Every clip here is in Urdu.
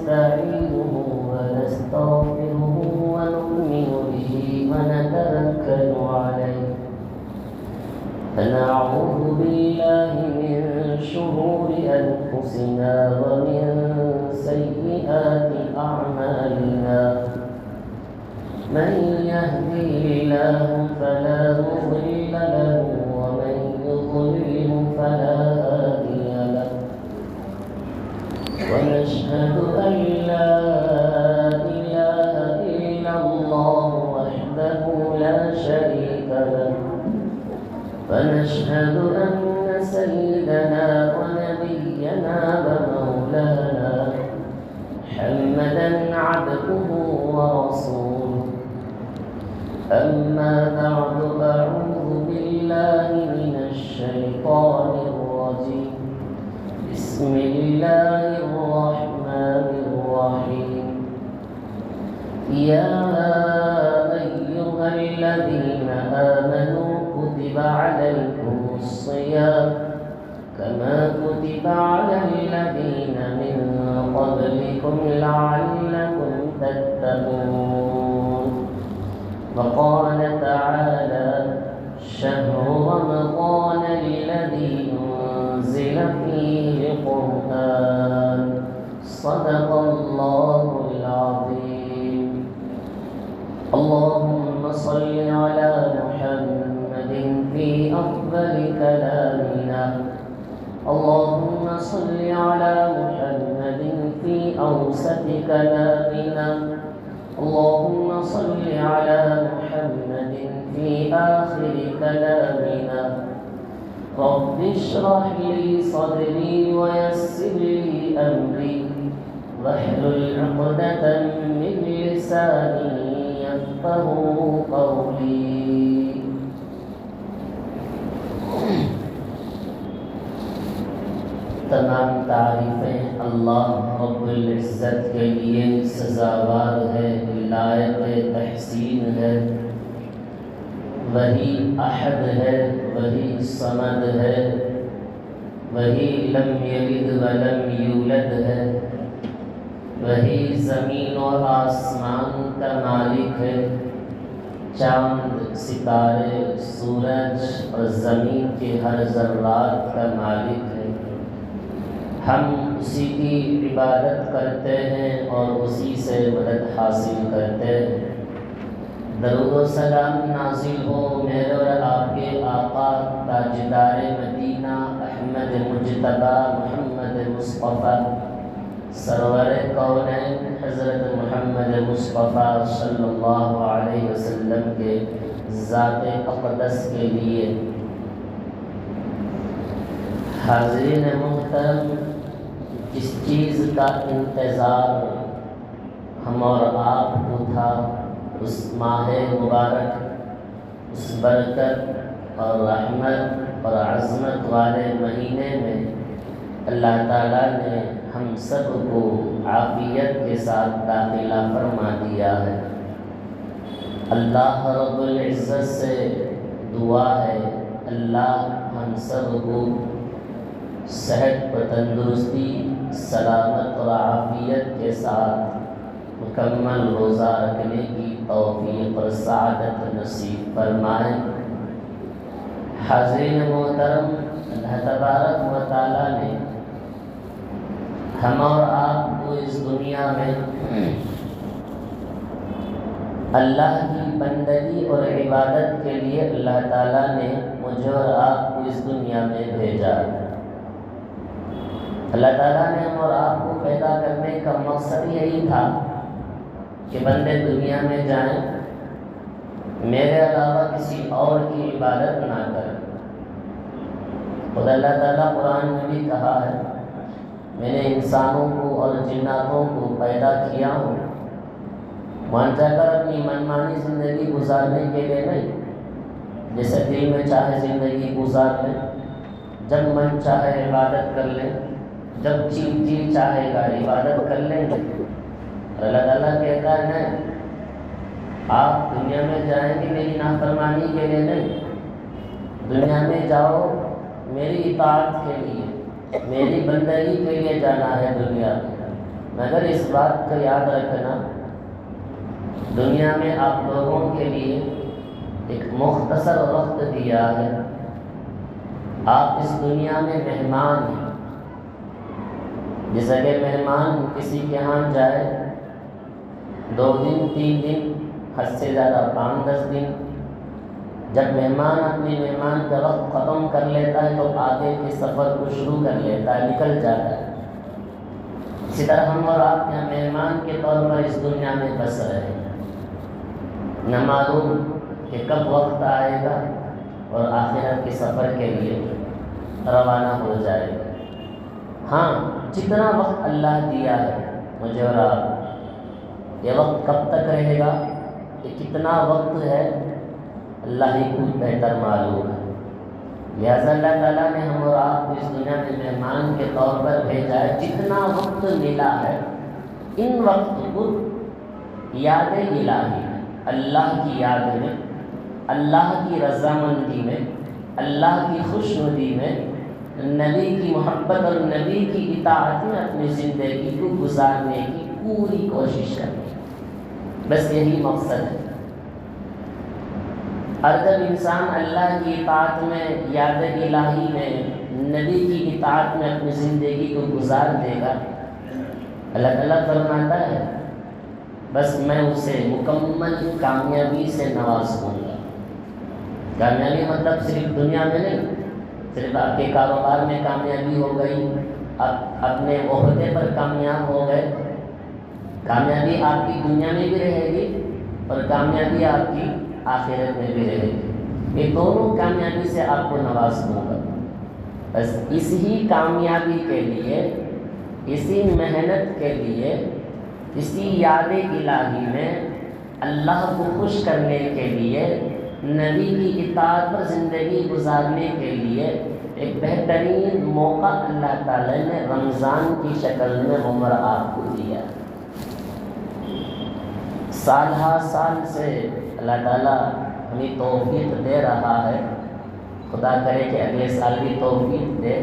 ونستعينه ونستغفره ونؤمن به ونتوكل عليه فنعوذ بالله من شرور أنفسنا ومن سيئات أعمالنا من يهده الله فلا مضل له ومن يضلل فلا هادي له ونشهد أن لا إله إلا الله وحده لا شريك له ونشهد أن سيدنا ونبينا ومولانا محمدا عبده ورسوله أما بعد أعوذ بالله من الشيطان الرجيم بسم الله الرحمن الرحيم يا أيها الذين آمنوا كتب عليكم الصيام كما كتب على الذين من قبلكم لعلكم تتقون وقال تعالى شهر رمضان الذي أنزل فيه القرآن صدق الله العظيم اللهم صل على محمد في أفضل كلامنا اللهم صل على محمد في أوسط كلامنا اللهم صل على محمد في آخر كلامنا رب اشرح لي صدري ويسر لي أمري واحلل عقدة من لساني يفقهوا قولي تمام تعریفیں اللہ رب العزت کے لیے سزاوار ہے لائق تحسین ہے وہی احد ہے وہی صمد ہے وہی لم یلد ولم یولد ہے وہی زمین اور آسمان کا مالک ہے چاند ستارے سورج اور زمین کے ہر ذرات کا مالک ہے ہم اسی کی عبادت کرتے ہیں اور اسی سے مدد حاصل کرتے ہیں درود و سلام نازل ہو میرے اور آپ کے آقا تاجدار مدینہ احمد مجتبی محمد مصطفیٰ سرور کونین حضرت محمد مصطفیٰ صلی اللہ علیہ وسلم کے ذات اقدس کے لیے حاضرین محترم جس چیز کا انتظار ہم اور آپ کو تھا اس ماہ مبارک اس برکت اور رحمت اور عظمت والے مہینے میں اللہ تعالیٰ نے ہم سب کو عافیت کے ساتھ داخلہ فرما دیا ہے اللہ رب العزت سے دعا ہے اللہ ہم سب کو صحت و تندرستی سلامت اور عافیت کے ساتھ مکمل روزہ رکھنے کی توفیق اور سعادت نصیب فرمائے حاضرین محترم اللہ تبارک و تعالیٰ نے ہم اور آپ کو اس دنیا میں اللہ کی بندگی اور عبادت کے لیے اللہ تعالیٰ نے مجھے اور آپ کو اس دنیا میں بھیجا اللہ تعالیٰ نے ہم اور آپ کو پیدا کرنے کا مقصد یہی تھا کہ بندے دنیا میں جائیں میرے علاوہ کسی اور کی عبادت نہ کریں خود اللہ تعالیٰ قرآن میں بھی کہا ہے میں نے انسانوں کو اور جناتوں کو پیدا کیا ہوں وہاں جا کر اپنی منمانی زندگی گزارنے کے لیے نہیں جیسے دل میں چاہے زندگی گزار لیں جب من چاہے عبادت کر لیں جب جی چاہے گا عبادت کر لیں گے اللہ تعالیٰ کہتا ہے نہیں آپ دنیا میں جائیں گے میری نافرمانی کے لیے نہیں دنیا میں جاؤ میری اطاعت کے لیے میری بندگی کے لیے جانا ہے دنیا میں مگر اس بات کو یاد رکھنا، دنیا میں آپ لوگوں کے لیے ایک مختصر وقت دیا ہے۔ آپ اس دنیا میں مہمان ہیں۔ جیسا کہ مہمان کسی کے ہاں جائے 2 دن 3 دن، حد سے زیادہ 5-10 دن، جب مہمان اپنی مہمان کا وقت ختم کر لیتا ہے تو آگے کے سفر کو شروع کر لیتا ہے، نکل جاتا ہے۔ اسی طرح ہم اور آپ یہاں مہمان کے طور پر اس دنیا میں بس رہے ہیں، نہ معلوم کہ کب وقت آئے گا اور آخرت کے سفر کے لیے روانہ ہو جائے گا۔ ہاں، جتنا وقت اللہ دیا ہے مجھے اور آپ، یہ وقت کب تک رہے گا، یہ کتنا وقت ہے، اللہ ہی کو بہتر معلوم ہے۔ لہٰذا اللہ تعالیٰ نے ہم اور آپ کو اس دنیا میں مہمان کے طور پر بھیجا ہے۔ جتنا وقت ملا ہے، ان وقت کو یاد الہی، اللہ کی یاد میں، اللہ کی رضامندی میں، اللہ کی خوشنودی میں، نبی کی محبت اور نبی کی اطاعت میں اپنی زندگی کو گزارنے کی پوری کوشش کریں، بس یہی مقصد ہے۔ اور جب انسان اللہ کی اطاعت میں، یاد الہی میں، نبی کی اطاعت میں اپنی زندگی کو گزار دے گا، اللہ تعالیٰ فرماتا ہے بس میں اسے مکمل کامیابی سے نواز دوں گا۔ کامیابی مطلب صرف دنیا میں نہیں، صرف آپ کے کاروبار میں کامیابی ہو گئی، آپ اپنے عہدے پر کامیاب ہو گئے، کامیابی آپ کی دنیا میں بھی رہے گی اور کامیابی آپ کی آخرت میں بھی رہے گی۔ یہ دونوں کامیابی سے آپ کو نواز دوں گا۔ بس اسی کامیابی کے لیے، اسی محنت کے لیے، اسی یاد الہی میں اللہ کو خوش کرنے کے لیے، نبی کی اطاعت پر زندگی گزارنے کے لیے ایک بہترین موقع اللہ تعالیٰ نے رمضان کی شکل میں عمر آپ کو دیا۔ سال ہر سال سے اللہ تعالیٰ ہمیں توفیق دے رہا ہے، خدا کرے کہ اگلے سال بھی توفیق دے۔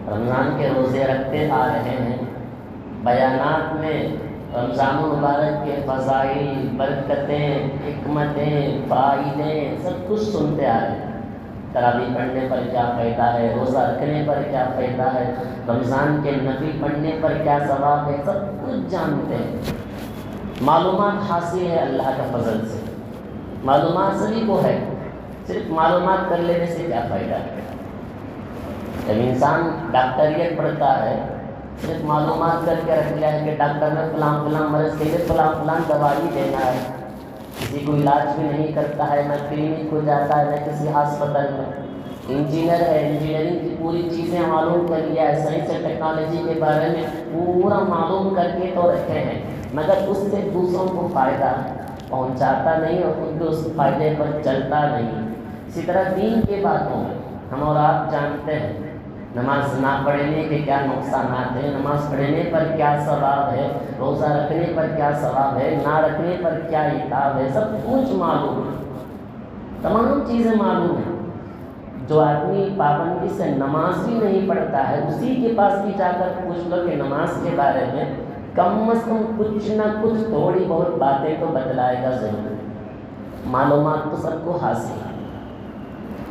رمضان کے روزے رکھتے آ رہے ہیں، بیانات میں رمضان المبارک کے فضائل، برکتیں، حکمتیں، فائدے سب کچھ سنتے آ رہے ہیں۔ تراویح پڑھنے پر کیا فائدہ ہے، روزہ رکھنے پر کیا فائدہ ہے، رمضان کے نفل پڑھنے پر کیا ثواب ہے، سب کچھ جانتے ہیں۔ معلومات حاصل ہے اللہ کا فضل سے، معلومات سبھی کو ہے، صرف معلومات کر لینے سے کیا فائدہ ہے۔ جب انسان ڈاکٹریٹ پڑھتا ہے، صرف معلومات کر کے رکھ لیا ہے کہ ڈاکٹر نے فلاں مرض کے لیے فلاں دوائی دینا ہے، کسی کو علاج بھی نہیں کرتا ہے، نہ کلینک کو جاتا ہے، نہ کسی ہاسپٹل میں۔ انجینئر ہے، انجینئرنگ کی پوری چیزیں معلوم کر لیا ہے، سائنس اور ٹیکنالوجی کے بارے میں پورا معلوم کر کے تو رکھے ہیں، مگر اس سے دوسروں کو فائدہ پہنچاتا نہیں اور خود بھی اس فائدے پر چلتا نہیں۔ اسی طرح دین کے باتوں میں ہم اور آپ جانتے ہیں نماز نہ پڑھنے کے کیا نقصانات ہیں، نماز پڑھنے پر کیا ثواب ہے، روزہ رکھنے پر کیا ثواب ہے، نہ رکھنے پر کیا عقاب ہے، سب کچھ معلوم ہے، تمام چیزیں معلوم ہیں۔ جو آدمی پابندی سے نماز بھی نہیں پڑھتا ہے، اسی کے پاس بھی جا کر پوچھ لو کہ نماز کے بارے میں کم از کم کچھ نہ کچھ تھوڑی بہت باتیں تو بتلائے گا ضرور۔ معلومات تو سب کو حاصل ہے،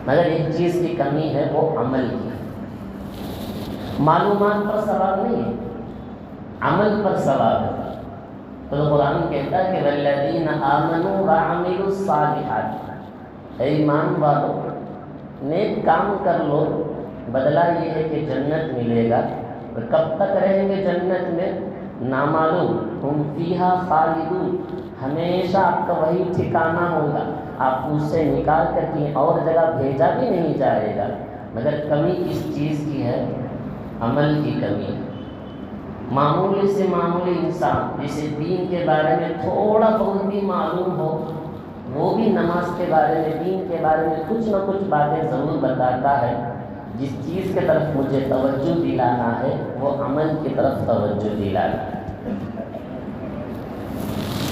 مگر ایک چیز کی کمی ہے، وہ عمل کی۔ معلومات پر ثواب نہیں ہے، عمل پر ثواب ہے۔ تو قرآن کہتا ہے کہ والذین آمنوا وعملوا الصالحات، اے ایمان والو نیک کام کر لو، بدلہ یہ ہے کہ جنت ملے گا، اور کب تک رہیں گے جنت میں نامعلوم، ہم فیہا خالدون، ہمیشہ آپ کا وہی ٹھکانہ ہوگا، آپ کو اس سے نکال کر کہیں اور جگہ بھیجا بھی نہیں جائے گا۔ مگر کمی کس چیز کی ہے؟ عمل کی کمی۔ معمولی سے معمولی انسان جسے دین کے بارے میں تھوڑا بہت بھی معلوم ہو، وہ بھی نماز کے بارے میں، دین کے بارے میں کچھ نہ کچھ باتیں ضرور بتاتا ہے۔ جس چیز کی طرف مجھے توجہ دلانا ہے وہ عمل کی طرف توجہ دلانا ہے۔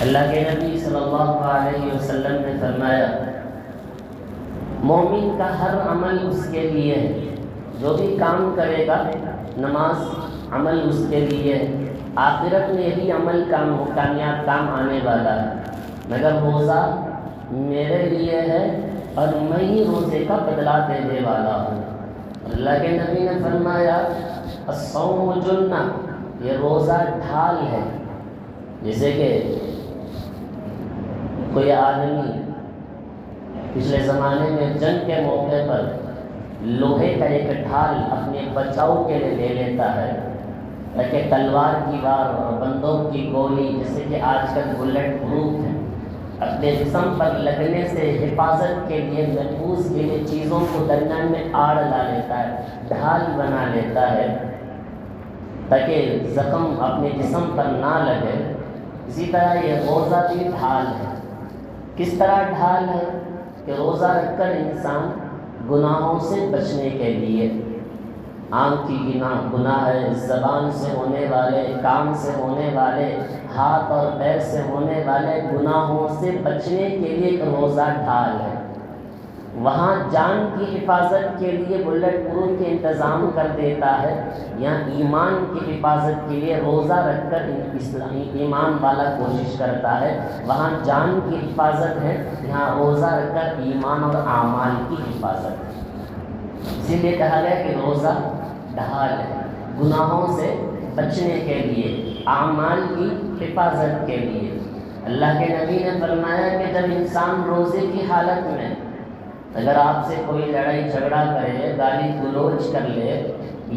اللہ کے نبی صلی اللہ علیہ وسلم نے فرمایا مومن کا ہر عمل اس کے لیے ہے، جو بھی کام کرے گا، نماز عمل اس کے لیے ہے، آخرت میں یہی عمل کامیاب کام آنے والا ہے، مگر روزہ میرے لیے ہے اور میں ہی روزے کا بدلہ دینے والا ہوں۔ اللہ کے نبی نے فرمایا الصوم جنہ، یہ روزہ ڈھال ہے۔ جیسے کہ کوئی آدمی پچھلے زمانے میں جنگ کے موقع پر لوہے کا ایک ڈھال اپنے بچاؤ کے لیے لے لیتا ہے، تاکہ تلوار کی وار اور بندوق کی گولی، جیسے کہ آج کل بلٹ پروف ہے، اپنے جسم پر لگنے سے حفاظت کے لیے، محفوظ کے لیے چیزوں کو درمیان میں آڑ لا لیتا ہے، ڈھال بنا لیتا ہے تاکہ زخم اپنے جسم پر نہ لگے۔ اسی طرح یہ روزہ بھی ڈھال ہے۔ کس طرح ڈھال ہے کہ روزہ رکھ کر انسان گناہوں سے بچنے کے لیے، آنکھ کی گناہ ہے، زبان سے ہونے والے، کان سے ہونے والے، ہاتھ اور پیر سے ہونے والے گناہوں سے بچنے کے لیے ایک روزہ ڈھال ہے۔ وہاں جان کی حفاظت کے لیے بلٹ پروف کے انتظام کر دیتا ہے، یہاں ایمان کی حفاظت کے لیے روزہ رکھ کر اسلامی ایمان والا کوشش کرتا ہے۔ وہاں جان کی حفاظت ہے، یہاں روزہ رکھ کر ایمان اور اعمال کی حفاظت ہے۔ اسی لیے کہا گیا کہ روزہ ڈھال ہے، گناہوں سے بچنے کے لیے، اعمال کی حفاظت کے لیے۔ اللہ کے نبی نے فرمایا کہ جب انسان روزے کی حالت میں اگر آپ سے کوئی لڑائی جھگڑا کرے، گالی گلوچ کر لے،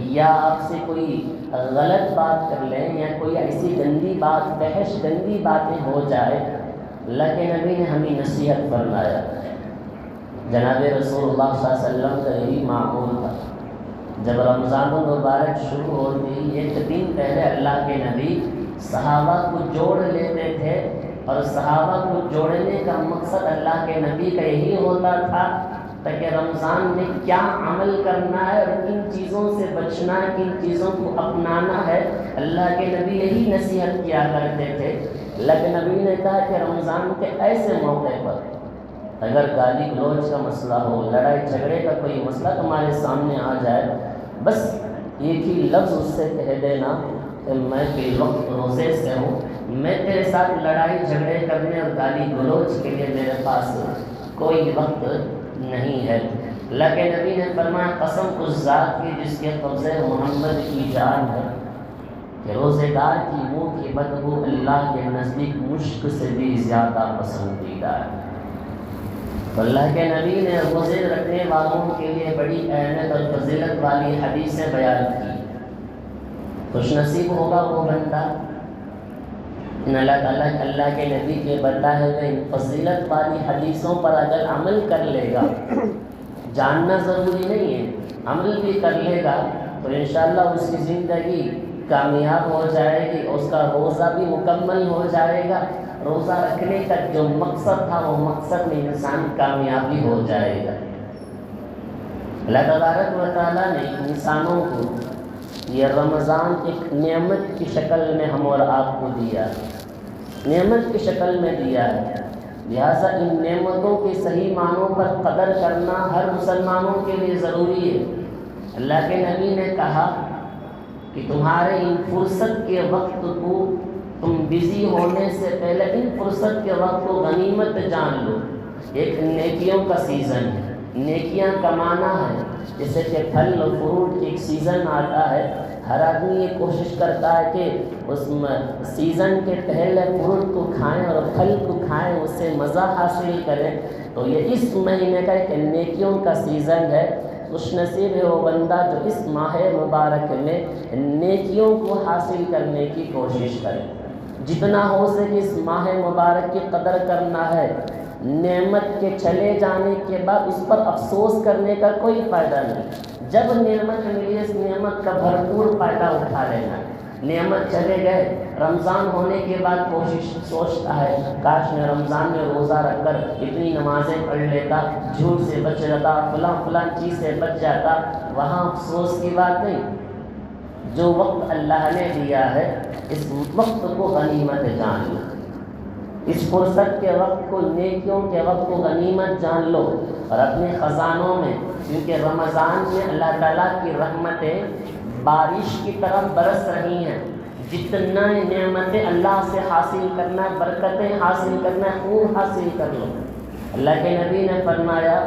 یا آپ سے کوئی غلط بات کر لے، یا کوئی ایسی گندی بات، فحش گندی باتیں ہو جائے، اللہ کے نبی نے ہمیں نصیحت فرمایا۔ جناب رسول اللہ صلی اللہ علیہ وسلم کا یہی معمول تھا۔ جب رمضان المبارک شروع ہوتی، ایک دن پہلے اللہ کے نبی صحابہ کو جوڑ لیتے تھے، اور صحابہ کو جوڑنے کا مقصد اللہ کے نبی کا یہی ہوتا تھا تاکہ رمضان میں کیا عمل کرنا ہے اور کن چیزوں سے بچنا ہے، کن چیزوں کو اپنانا ہے، اللہ کے نبی یہی نصیحت کیا کرتے تھے۔ اللہ کے نبی نے کہا کہ رمضان کے ایسے موقع پر اگر گالی گلوچ کا مسئلہ ہو، لڑائی جھگڑے کا کوئی مسئلہ تمہارے سامنے آ جائے، بس ایک ہی لفظ اس سے کہہ دینا کہ میں فی الوقت روزے سے ہوں، میں تیرے ساتھ لڑائی جھگڑے کرنے اور گالی گلوچ کے لیے میرے پاس کوئی وقت نہیں ہے۔ اللہ کے نبی نے فرمایا قسم اس ذات کی جس کے قبضے محمد کی جان ہے کہ روزے دار کی منہ کی بدبو اللہ کے نزدیک مشک سے بھی زیادہ پسندیدہ ہے۔ اللہ کے نبی نے روزے رکھنے والوں کے لیے بڑی اہمیت اور فضیلت والی حدیثیں بیان کی۔ خوش نصیب ہوگا وہ بندہ ان اللہ کے نبی کے بتائے ہوئے فضیلت والی حدیثوں پر اگر عمل کر لے گا، جاننا ضروری نہیں ہے، عمل بھی کر لے گا تو انشاءاللہ اس کی زندگی کامیاب ہو جائے گی، اس کا روزہ بھی مکمل ہو جائے گا، روزہ رکھنے کا جو مقصد تھا وہ مقصد میں انسان کامیابی ہو جائے گا۔ اللہ تبارک و تعالیٰ نے انسانوں کو یہ رمضان ایک نعمت کی شکل میں ہم اور آپ کو دیا، نعمت کی شکل میں دیا ہے، لہٰذا ان نعمتوں کے صحیح معنوں پر قدر کرنا ہر مسلمانوں کے لیے ضروری ہے۔ اللہ کے نبی نے کہا کہ تمہارے ان فرصت کے وقت کو، تم بزی ہونے سے پہلے ان فرصت کے وقت کو غنیمت جان لو۔ ایک نیکیوں کا سیزن ہے، نیکیاں کمانا ہے، جیسے کہ پھل اور فروٹ کی ایک سیزن آتا ہے، ہر آدمی یہ کوشش کرتا ہے کہ اس سیزن کے پہلے فروٹ کو کھائیں اور پھل کو کھائیں، اس سے مزہ حاصل کریں۔ تو یہ اس مہینے کا ایک نیکیوں کا سیزن ہے۔ خوش نصیب ہے وہ بندہ جو اس ماہ مبارک میں نیکیوں کو حاصل کرنے کی کوشش کرے۔ جتنا ہو سکے اس ماہ مبارک کی قدر کرنا ہے۔ نعمت کے چلے جانے کے بعد اس پر افسوس کرنے کا کوئی فائدہ نہیں۔ جب نعمت ملی اس نعمت کا بھرپور فائدہ اٹھا لینا۔ نعمت چلے گئے، رمضان ہونے کے بعد سوچتا ہے کاش میں رمضان میں روزہ رکھ کر اتنی نمازیں پڑھ لیتا، جھوٹ سے بچ جاتا، فلاں چیز سے بچ جاتا۔ وہاں افسوس کی بات نہیں، جو وقت اللہ نے دیا ہے اس وقت کو غنیمت جان لو، اس فرصت کے وقت کو، نیکیوں کے وقت کو غنیمت جان لو، اور اپنے خزانوں میں، کیونکہ رمضان میں اللہ تعالیٰ کی رحمتیں بارش کی طرح برس رہی ہیں۔ جتنا نعمتیں اللہ سے حاصل کرنا ہے، برکتیں حاصل کرنا ہے، وہ حاصل کر لو۔ اللہ کے نبی نے فرمایا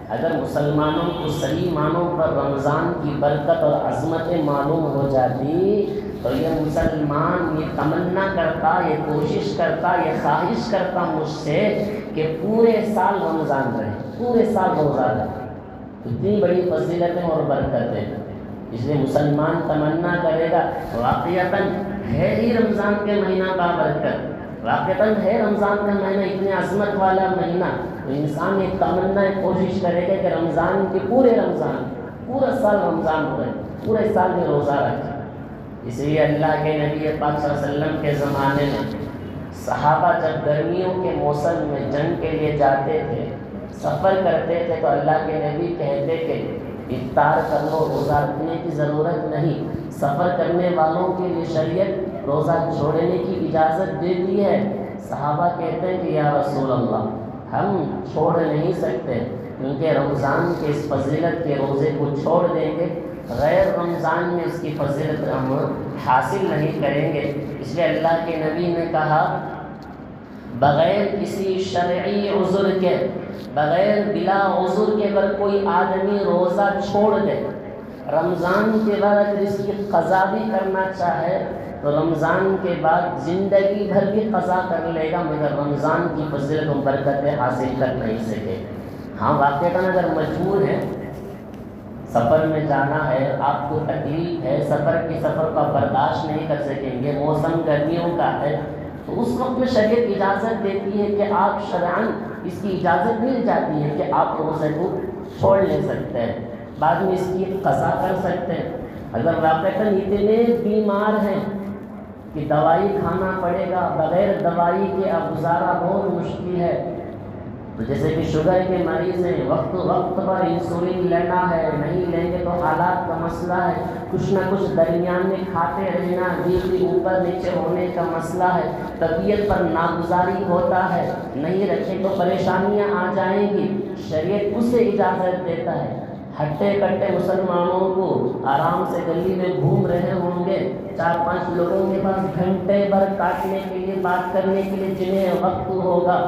اگر مسلمانوں کو صحیح معنوں پر رمضان کی برکت اور عظمتیں معلوم ہو جاتی تو یہ مسلمان یہ تمنا کرتا، یہ کوشش کرتا، یہ خواہش کرتا مجھ سے کہ پورے سال رمضان رہے، پورے سال روزہ رہے۔ اتنی بڑی فضیلتیں اور برکتیں، اس لیے مسلمان تمنا کرے گا۔ واقعتاً ہے ہی رمضان کے مہینہ کا برکت، واقعتاً ہے رمضان کا مہینہ اتنی عظمت والا مہینہ، تو انسان یہ تمنا کوشش کرے گا کہ رمضان کے پورے رمضان پورا سال رمضان رہے، پورے سال میں روزہ رکھے۔ اس لیے اللہ کے نبی پاک صلی اللہ علیہ وسلم کے زمانے میں صحابہ جب گرمیوں کے موسم میں جنگ کے لیے جاتے تھے، سفر کرتے تھے، تو اللہ کے نبی کہتے کہ افطار کر لو، روزہ رکھنے کی ضرورت نہیں۔ سفر کرنے والوں کے لیے شریعت روزہ چھوڑنے کی اجازت دیتی ہے۔ صحابہ کہتے ہیں کہ یا رسول اللہ ہم چھوڑ نہیں سکتے، کیونکہ رمضان کے اس فضیلت کے روزے کو چھوڑ دیں گے، غیر رمضان میں اس کی فضیلت ہم حاصل نہیں کریں گے۔ اس لیے اللہ کے نبی نے کہا بغیر کسی شرعی عذر کے، بغیر بلا عذر کے اگر کوئی آدمی روزہ چھوڑ دے، رمضان کے بعد اگر اس کی قضا بھی کرنا چاہے تو رمضان کے بعد زندگی بھر بھی قضا کر لے گا، مگر رمضان کی فضیلت و برکتیں حاصل کر نہیں سکے۔ ہاں واقعتاً اگر مجبور ہے، سفر میں جانا ہے، آپ کو تکلیف ہے، سفر کا برداشت نہیں کر سکیں گے، موسم گرمیوں کا ہے، تو اس وقت میں شریعت اجازت دیتی ہے کہ آپ شرعاً اس کی اجازت مل جاتی ہے کہ آپ روزے کو چھوڑ لے سکتے ہیں، بعد میں اس کی قضا کر سکتے ہیں۔ اگر واقعتاً اتنے بیمار ہیں کہ دوائی کھانا پڑے گا، بغیر دوائی کے اب گزارا بہت مشکل ہے، تو جیسے کہ شوگر کے مریض ہیں، وقت پر انسولین لینا ہے، نہیں لیں گے تو حالات کا مسئلہ ہے، کچھ نہ کچھ درمیان میں کھاتے رہنا، بی اوپر نیچے ہونے کا مسئلہ ہے، طبیعت پر ناگزاری ہوتا ہے، نہیں رکھے تو پریشانیاں آ جائیں گی، شریعت اسے اجازت دیتا ہے۔ ہٹے کٹے مسلمانوں کو آرام سے گلی میں گھوم رہے ہوں گے، 4-5 لوگوں کے پاس گھنٹے بھر کاٹنے کے لیے، بات کرنے کے لیے جنہیں وقت ہوگا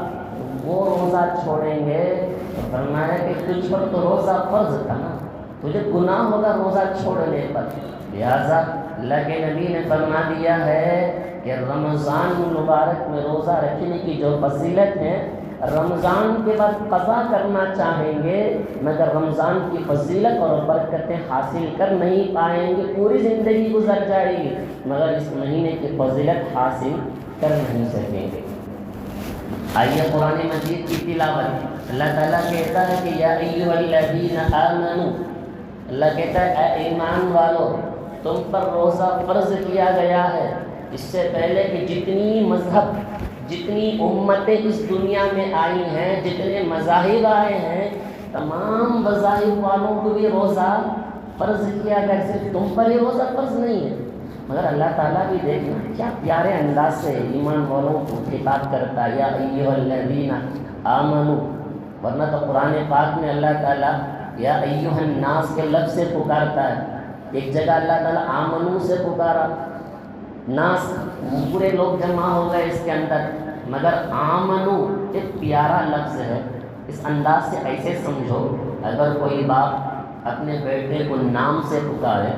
وہ روزہ چھوڑیں گے، تو فرمایا کہ تجھ پر تو روزہ فرض تھا نا، تجھے گناہ ہوگا روزہ چھوڑنے پر۔ لہذا اللہ کے نبی نے فرما دیا ہے کہ رمضان مبارک میں روزہ رکھنے کی جو فضیلت ہے، رمضان کے بعد قضا کرنا چاہیں گے مگر رمضان کی فضیلت اور برکتیں حاصل کر نہیں پائیں گے، پوری زندگی گزر جائے گی مگر اس مہینے کی فضیلت حاصل کر نہیں سکیں گے۔ آئیے قرآن مجید کی تلاوت۔ اللہ تعالیٰ کہتا ہے کہ یا ایھا الذین آمنوا، اللہ کہتا ہے اے ایمان والو تم پر روزہ فرض کیا گیا ہے، اس سے پہلے کہ جتنی مذہب، جتنی امتیں اس دنیا میں آئی ہیں، جتنے مذاہب آئے ہیں، تمام مذاہب والوں کو بھی روزہ فرض کیا گیا، صرف تم پر ہی روزہ فرض نہیں ہے۔ مگر اللہ تعالیٰ بھی دیکھنا کیا پیارے انداز سے ایمان والوں کو خطاب کرتا ہے، یا ایھا الذین آمنوا، ورنہ تو قرآن پاک میں اللہ تعالیٰ یا ایھا الناس کے لفظ سے پکارتا ہے، ایک جگہ اللہ تعالیٰ آمنو سے پکارا، ناس پورے لوگ جمع ہو گئے اس کے اندر، مگر آمنو ایک پیارا لفظ ہے۔ اس انداز سے ایسے سمجھو، اگر کوئی باپ اپنے بیٹے کو نام سے پکارے،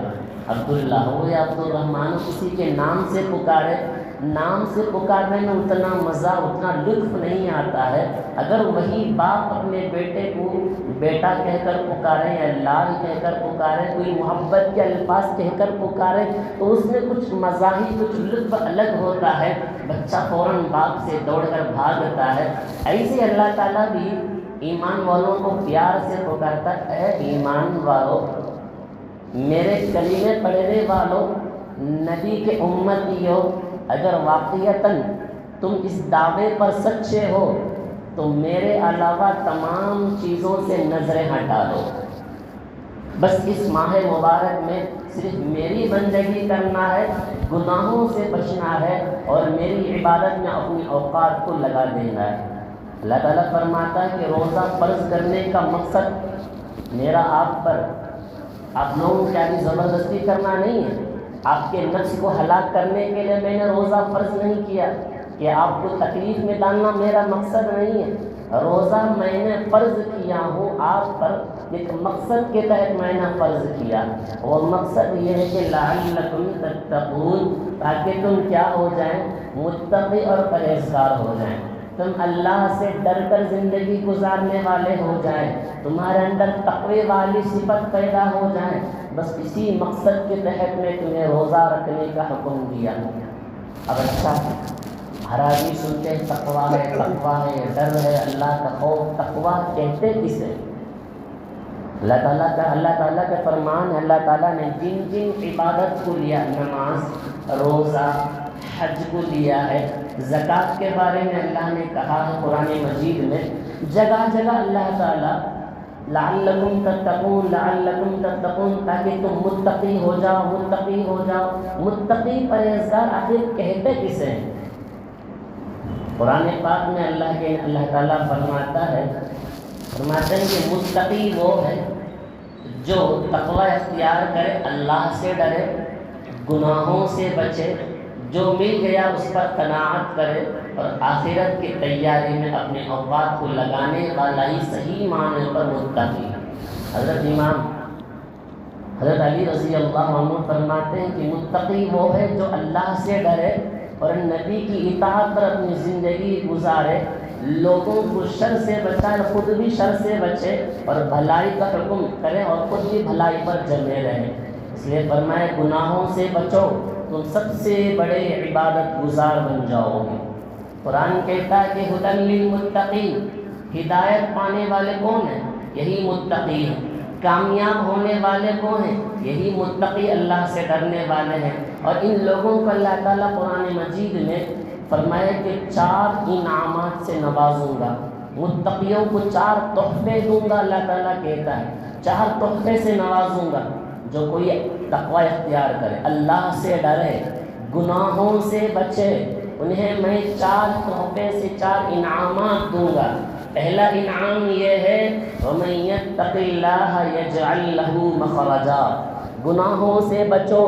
عبداللہ ہو یا عبدالرحمن ہو، کسی کے نام سے پکارے، نام سے پکارنے میں اتنا مزہ، اتنا لطف نہیں آتا ہے۔ اگر وہی باپ اپنے بیٹے کو بیٹا کہہ کر پکارے یا لال کہہ کر پکارے، کوئی محبت کے الفاظ کہہ کر پکارے، تو اس میں کچھ مزاحی، کچھ لطف الگ ہوتا ہے، بچہ فوراً باپ سے دوڑ کر بھاگتا ہے۔ ایسے اللہ تعالیٰ بھی ایمان والوں کو پیار سے پکارتا ہے، اے ایمان والو، میرے کلمے پڑھنے والوں، نبی کے امتیوں، اگر واقعتاً تم اس دعوے پر سچے ہو تو میرے علاوہ تمام چیزوں سے نظریں ہٹا دو، بس اس ماہ مبارک میں صرف میری بندگی کرنا ہے، گناہوں سے بچنا ہے اور میری عبادت میں اپنی اوقات کو لگا دینا ہے۔ اللہ تعالیٰ فرماتا ہے کہ روزہ فرض کرنے کا مقصد میرا آپ پر، آپ لوگوں کی زبردستی کرنا نہیں ہے، آپ کے نفس کو ہلاک کرنے کے لیے میں نے روزہ فرض نہیں کیا کہ آپ کو تکلیف میں ڈالنا میرا مقصد نہیں ہے۔ روزہ میں نے فرض کیا ہوں آپ پر ایک مقصد کے تحت میں نے فرض کیا، اور مقصد یہ ہے کہ لعلکم تتقون، تاکہ تم کیا ہو جائیں، متقی اور پرہیزگار ہو جائیں، تم اللہ سے ڈر کر زندگی گزارنے والے ہو جائیں، تمہارے اندر تقوی والی صفت پیدا ہو جائیں۔ بس اسی مقصد کے تحت میں تمہیں روزہ رکھنے کا حکم دیا۔ اب اچھا، ہر آدمی سنتے ہیں تقویٰ ہے، ڈر ہے، اللہ کا خوف۔ تقویٰ کہتے کسے؟ اللہ تعالیٰ کا فرمان ہے، اللہ تعالیٰ نے جن جن عبادت کو لیا، نماز، روزہ، حج کو لیا ہے، زکوٰۃ کے بارے میں اللہ نے کہا ہے قرآن مجید میں، جگہ جگہ اللہ تعالیٰ لعلکم تتقون، تاکہ تم متقی ہو جاؤ۔ متقی پرہیزگار آخر کہتے کسے ہیں؟ قرآن پاک میں اللہ تعالیٰ فرماتے ہیں کہ متقی وہ ہے جو تقوی اختیار کرے، اللہ سے ڈرے، گناہوں سے بچے، جو مل گیا اس پر قناعت کرے، اور آخرت کی تیاری میں اپنے اوقات کو لگانے والا ہی صحیح معنی پر متقی۔ حضرت علی رضی اللہ عنہ فرماتے ہیں کہ متقی وہ ہے جو اللہ سے ڈرے اور نبی کی اطاعت پر اپنی زندگی گزارے، لوگوں کو شر سے بچائے، خود بھی شر سے بچے، اور بھلائی کا حکم کرے اور خود بھی بھلائی پر جمے رہے۔ اس لیے فرمائے گناہوں سے بچو، تم سب سے بڑے عبادت گزار بن جاؤ گے۔ قرآن کہتا ہے کہ ھدی للمتقین، ہدایت پانے والے کون ہیں؟ یہی متقی ہیں۔ کامیاب ہونے والے کون ہیں؟ یہی متقی، اللہ سے ڈرنے والے ہیں۔ اور ان لوگوں کو اللہ تعالیٰ قرآن مجید میں فرمایا کہ 4 انعامات سے نوازوں گا، متقیوں کو 4 تحفے دوں گا، اللہ تعالیٰ کہتا ہے 4 تحفے سے نوازوں گا۔ جو کوئی تقوی اختیار کرے، اللہ سے ڈرے، گناہوں سے بچے، انہیں میں 4 تحفے سے 4 انعامات دوں گا۔ پہلا انعام یہ ہے وَمَن يَتَّقِ اللَّهَ يَجْعَل لَّهُ مَخْرَجًا، گناہوں سے بچو،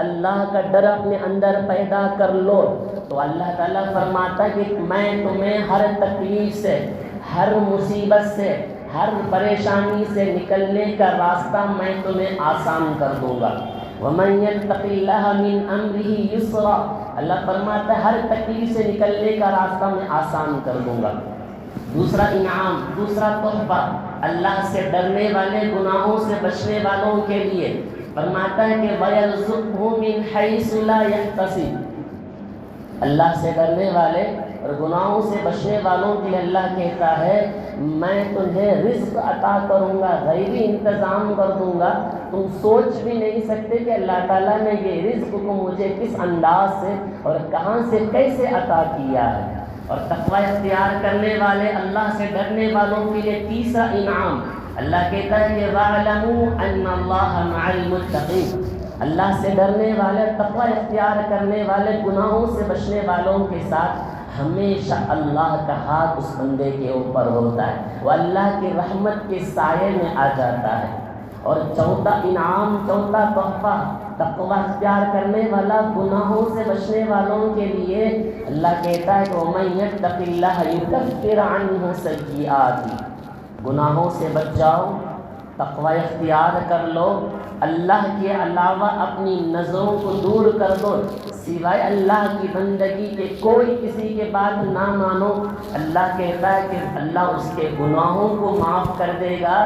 اللہ کا ڈر اپنے اندر پیدا کر لو، تو اللہ تعالیٰ فرماتا ہے کہ میں تمہیں ہر تکلیف سے، ہر مصیبت سے، ہر پریشانی سے نکلنے کا راستہ میں تمہیں آسان کر دوں گا۔ وَمَن يَتَّقِ اللَّهَ مِنْ أَمْرِهِ يُسْرًا، اللہ فرماتا ہے ہر تکلیف سے نکلنے کا راستہ میں آسان کر دوں گا۔ دوسرا انعام، دوسرا تحفہ اللہ سے ڈرنے والے، گناہوں سے بچنے والوں کے لیے فرماتا ہے کہ وَيَرْزُقْهُ مِنْ حَيْثُ لَا يَحْتَسِبُ، اللہ سے ڈرنے والے اور گناہوں سے بچنے والوں کے لیے اللہ کہتا ہے میں تمہیں رزق عطا کروں گا، غیبی انتظام کر دوں گا، تم سوچ بھی نہیں سکتے کہ اللہ تعالیٰ نے یہ رزق کو مجھے کس انداز سے اور کہاں سے کیسے عطا کیا ہے۔ اور تقوی اختیار کرنے والے، اللہ سے ڈرنے والوں کے لیے تیسرا انعام اللہ کہتا ہے کہ وَاعْلَمُوا أَنَّ اللَّهَ مَعَ الْمُتَّقِينَ، اللہ سے ڈرنے والے، تقوی اختیار کرنے والے، گناہوں سے بچنے والوں کے ساتھ ہمیشہ اللہ کا ہاتھ اس بندے کے اوپر ہوتا ہے، وہ اللہ کی رحمت کے سائے میں آ جاتا ہے۔ اور چوتھا انعام، چوتھا تحفہ تقوی اختیار کرنے والا، گناہوں سے بچنے والوں کے لیے اللہ کہتا ہے کہ وَمَن يَتَّقِ اللَّهَ يُكَفِّرْ عَنْهُ سَيِّئَاتِهِ، گناہوں سے بچ جاؤ، تقوی اختیار کر لو، اللہ کے علاوہ اپنی نظروں کو دور کر دو، سوائے اللہ کی بندگی کے کوئی کسی کے بات نہ مانو۔ اللہ کہتا ہے کہ اللہ اس کے گناہوں کو معاف کر دے گا،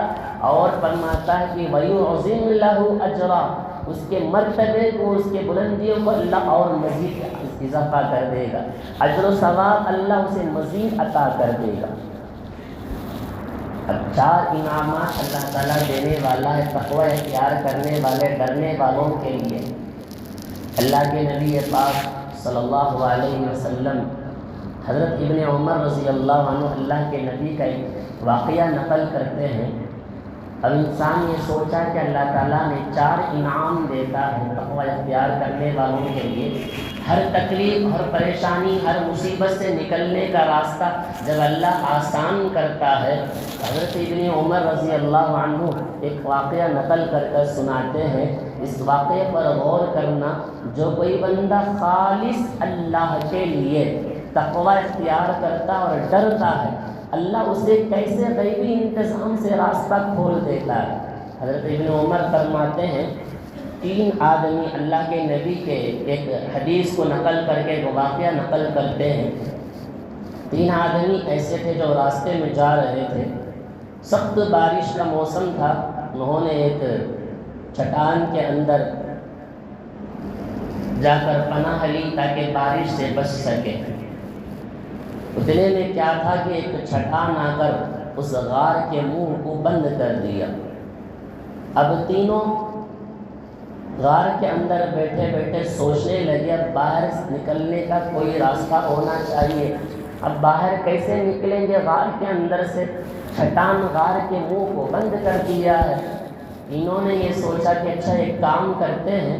اور فرماتا ہے کہ وَيُعْظِمْ لَهُ أَجْرًا، اس کے مرتبے کو، اس کے بلندیوں کو اللہ اور مزید اضافہ کر دے گا، اجر و ثواب اللہ اسے مزید عطا کر دے گا۔ اب 4 انعامات اللہ تعالیٰ دینے والا ہے تقوی اختیار کرنے والے، ڈرنے والوں کے لیے۔ اللہ کے نبی پاک صلی اللہ علیہ وسلم حضرت ابن عمر رضی اللہ عنہ اللہ کے نبی کا ایک واقعہ نقل کرتے ہیں۔ اب انسان یہ سوچا کہ اللہ تعالیٰ نے 4 انعام دیتا ہے تقوی اختیار کرنے والوں کے لیے، ہر تکلیف، ہر پریشانی، ہر مصیبت سے نکلنے کا راستہ جب اللہ آسان کرتا ہے۔ حضرت ابن عمر رضی اللہ عنہ ایک واقعہ نقل کر کر سناتے ہیں، اس واقعے پر غور کرنا، جو کوئی بندہ خالص اللہ کے لیے تقوی اختیار کرتا اور ڈرتا ہے، اللہ اسے کیسے غیبی انتظام سے راستہ کھول دیتا ہے۔ حضرت ابن عمر فرماتے ہیں 3 آدمی اللہ کے نبی کے ایک حدیث کو نقل کر کے ایک واقعہ نقل کرتے ہیں۔ 3 آدمی ایسے تھے جو راستے میں جا رہے تھے، سخت بارش کا موسم تھا، انہوں نے ایک چٹان کے اندر جا کر پناہ لی تاکہ بارش سے بچ سکے۔ اتنے میں کیا تھا کہ ایک چٹان آ کر اس غار کے منہ کو بند کر دیا۔ اب تینوں غار کے اندر بیٹھے بیٹھے سوچنے لگے اب باہر نکلنے کا کوئی راستہ ہونا چاہیے، اب باہر کیسے نکلیں گے غار کے اندر سے، چٹان غار کے منہ کو بند کر دیا ہے۔ انہوں نے یہ سوچا کہ اچھا ایک کام کرتے ہیں،